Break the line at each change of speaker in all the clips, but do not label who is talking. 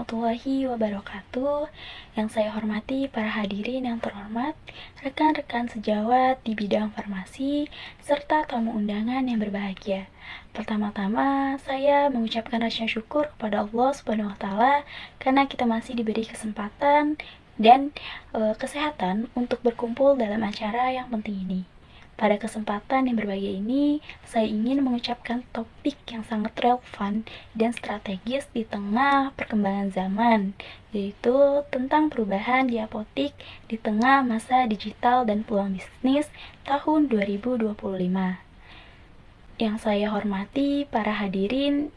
warahmatullahi wabarakatuh. Yang saya hormati para hadirin yang terhormat, rekan-rekan sejawat di bidang farmasi, serta tamu undangan yang berbahagia. Pertama-tama, saya mengucapkan rasa syukur kepada Allah Subhanahu wa Ta'ala karena kita masih diberi kesempatan dan kesehatan untuk berkumpul dalam acara yang penting ini. Pada kesempatan yang berbahagia ini, saya ingin mengucapkan topik yang sangat relevan dan strategis di tengah perkembangan zaman, yaitu tentang perubahan di apotik di tengah masa digital dan peluang bisnis tahun 2025. Yang saya hormati para hadirin,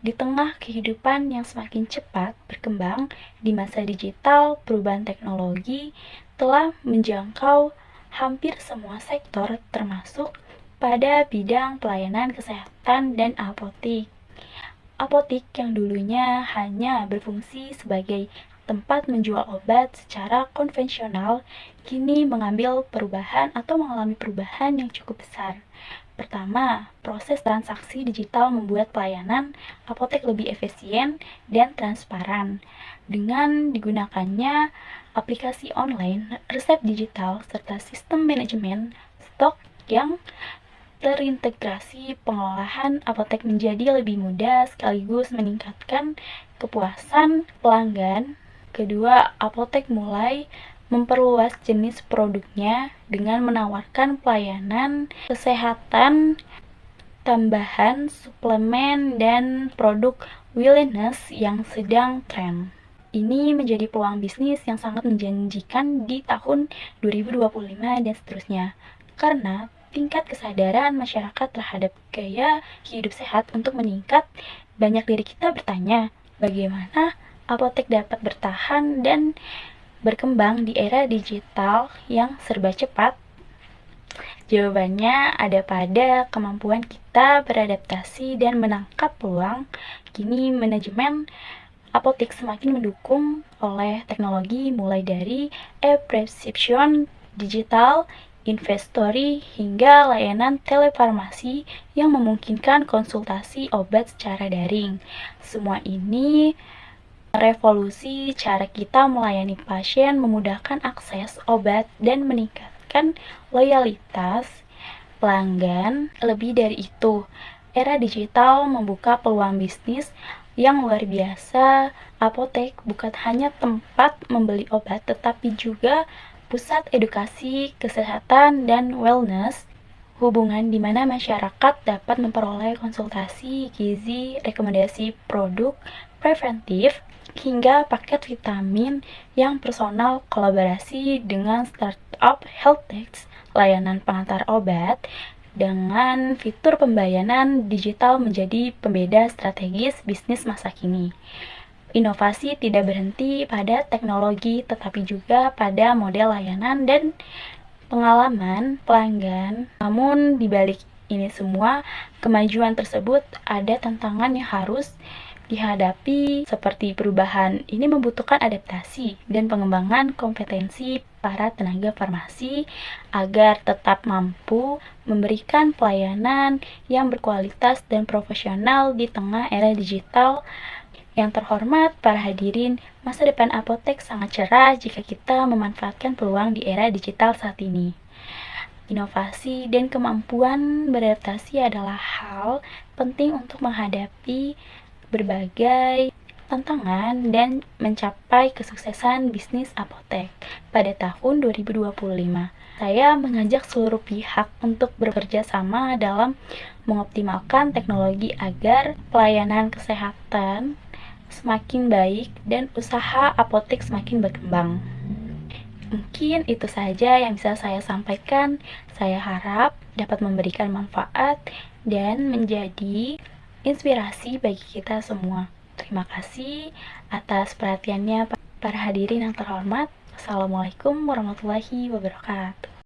di tengah kehidupan yang semakin cepat berkembang di masa digital, perubahan teknologi telah menjangkau hampir semua sektor termasuk pada bidang pelayanan kesehatan dan apotik. Apotik yang dulunya hanya berfungsi sebagai tempat menjual obat secara konvensional, kini mengambil perubahan atau mengalami perubahan yang cukup besar. Pertama, proses transaksi digital membuat pelayanan apotek lebih efisien dan transparan. Dengan digunakannya aplikasi online, resep digital, serta sistem manajemen stok yang terintegrasi, pengelolaan apotek menjadi lebih mudah sekaligus meningkatkan kepuasan pelanggan. Kedua, apotek mulai memperluas jenis produknya dengan menawarkan pelayanan kesehatan tambahan, suplemen, dan produk wellness yang sedang tren. Ini menjadi peluang bisnis yang sangat menjanjikan di tahun 2025 dan seterusnya, karena tingkat kesadaran masyarakat terhadap gaya hidup sehat untuk meningkat. Banyak dari kita bertanya, bagaimana apotek dapat bertahan dan berkembang di era digital yang serba cepat? Jawabannya ada pada kemampuan kita beradaptasi dan menangkap peluang. Kini manajemen apotek semakin mendukung oleh teknologi mulai dari e-prescription digital, inventory, hingga layanan telefarmasi yang memungkinkan konsultasi obat secara daring. Semua ini merevolusi cara kita melayani pasien, memudahkan akses obat, dan meningkatkan loyalitas pelanggan. Lebih dari itu, era digital membuka peluang bisnis yang luar biasa. Apotek bukan hanya tempat membeli obat, tetapi juga pusat edukasi, kesehatan, dan wellness hubungan di mana masyarakat dapat memperoleh konsultasi gizi, rekomendasi produk preventif, hingga paket vitamin yang personal. Kolaborasi dengan startup health tech, layanan pengantar obat, dengan fitur pembayaran digital menjadi pembeda strategis bisnis masa kini. Inovasi tidak berhenti pada teknologi, tetapi juga pada model layanan dan pengalaman pelanggan. Namun, di balik ini semua, kemajuan tersebut ada tantangan yang harus dihadapi, seperti perubahan ini membutuhkan adaptasi dan pengembangan kompetensi para tenaga farmasi agar tetap mampu memberikan pelayanan yang berkualitas dan profesional di tengah era digital. Yang terhormat para hadirin, masa depan apotek sangat cerah jika kita memanfaatkan peluang di era digital saat ini. Inovasi dan kemampuan beradaptasi adalah hal penting untuk menghadapi berbagai tantangan dan mencapai kesuksesan bisnis apotek pada tahun 2025. Saya mengajak seluruh pihak untuk bekerja sama dalam mengoptimalkan teknologi agar pelayanan kesehatan semakin baik dan usaha apotek semakin berkembang. Mungkin itu saja yang bisa saya sampaikan. Saya harap dapat memberikan manfaat dan menjadi inspirasi bagi kita semua. Terima kasih atas perhatiannya para hadirin yang terhormat. Assalamualaikum warahmatullahi wabarakatuh.